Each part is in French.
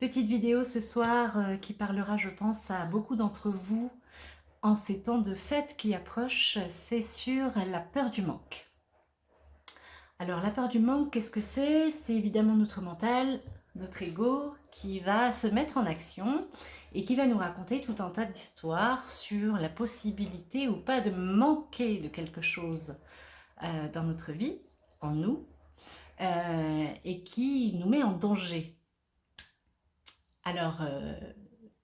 Petite vidéo ce soir qui parlera, je pense, à beaucoup d'entre vous en ces temps de fête qui approchent, c'est sur la peur du manque. Alors la peur du manque, qu'est-ce que c'est? C'est évidemment notre mental, notre ego qui va se mettre en action et qui va nous raconter tout un tas d'histoires sur la possibilité ou pas de manquer de quelque chose dans notre vie, en nous, et qui nous met en danger. Alors,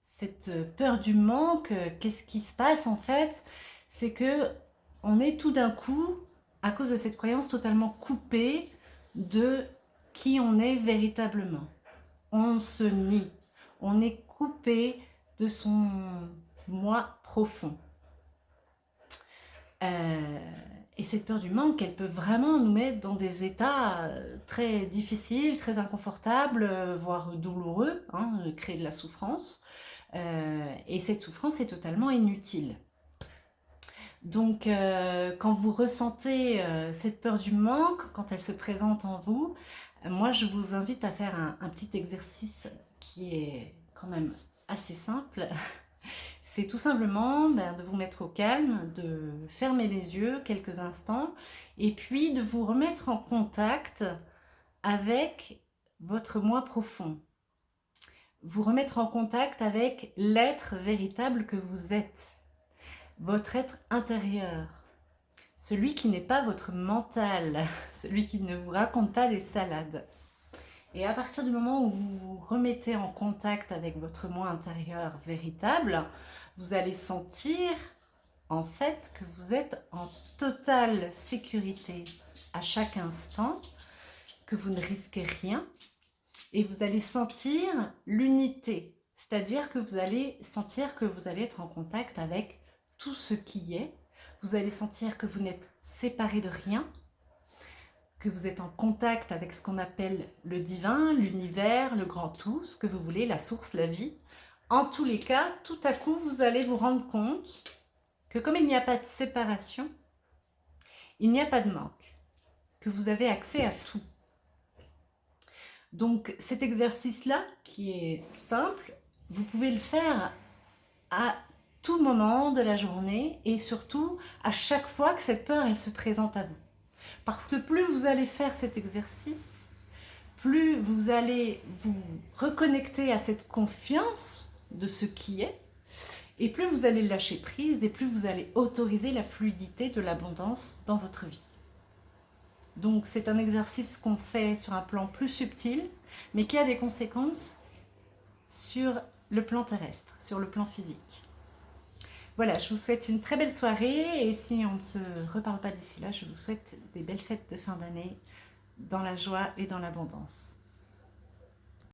cette peur du manque, qu'est-ce qui se passe en fait? C'est que on est tout d'un coup, à cause de cette croyance, totalement coupé de qui on est véritablement. On se nie, on est coupé de son moi profond. Et cette peur du manque, elle peut vraiment nous mettre dans des états très difficiles, très inconfortables, voire douloureux, hein, créer de la souffrance. Et cette souffrance est totalement inutile. Donc, quand vous ressentez cette peur du manque, quand elle se présente en vous, moi je vous invite à faire un petit exercice qui est quand même assez simple. C'est tout simplement de vous mettre au calme, de fermer les yeux quelques instants et puis de vous remettre en contact avec votre moi profond. Vous remettre en contact avec l'être véritable que vous êtes, votre être intérieur, celui qui n'est pas votre mental, celui qui ne vous raconte pas des salades. Et à partir du moment où vous vous remettez en contact avec votre moi intérieur véritable, vous allez sentir en fait que vous êtes en totale sécurité à chaque instant, que vous ne risquez rien et vous allez sentir l'unité. C'est-à-dire que vous allez sentir que vous allez être en contact avec tout ce qui est. Vous allez sentir que vous n'êtes séparé de rien, que vous êtes en contact avec ce qu'on appelle le divin, l'univers, le grand tout, ce que vous voulez, la source, la vie. En tous les cas, tout à coup, vous allez vous rendre compte que comme il n'y a pas de séparation, il n'y a pas de manque, que vous avez accès à tout. Donc cet exercice-là, qui est simple, vous pouvez le faire à tout moment de la journée et surtout à chaque fois que cette peur elle se présente à vous. Parce que plus vous allez faire cet exercice, plus vous allez vous reconnecter à cette confiance de ce qui est, et plus vous allez lâcher prise, et plus vous allez autoriser la fluidité de l'abondance dans votre vie. Donc c'est un exercice qu'on fait sur un plan plus subtil, mais qui a des conséquences sur le plan terrestre, sur le plan physique. Voilà, je vous souhaite une très belle soirée et si on ne se reparle pas d'ici là, je vous souhaite des belles fêtes de fin d'année dans la joie et dans l'abondance.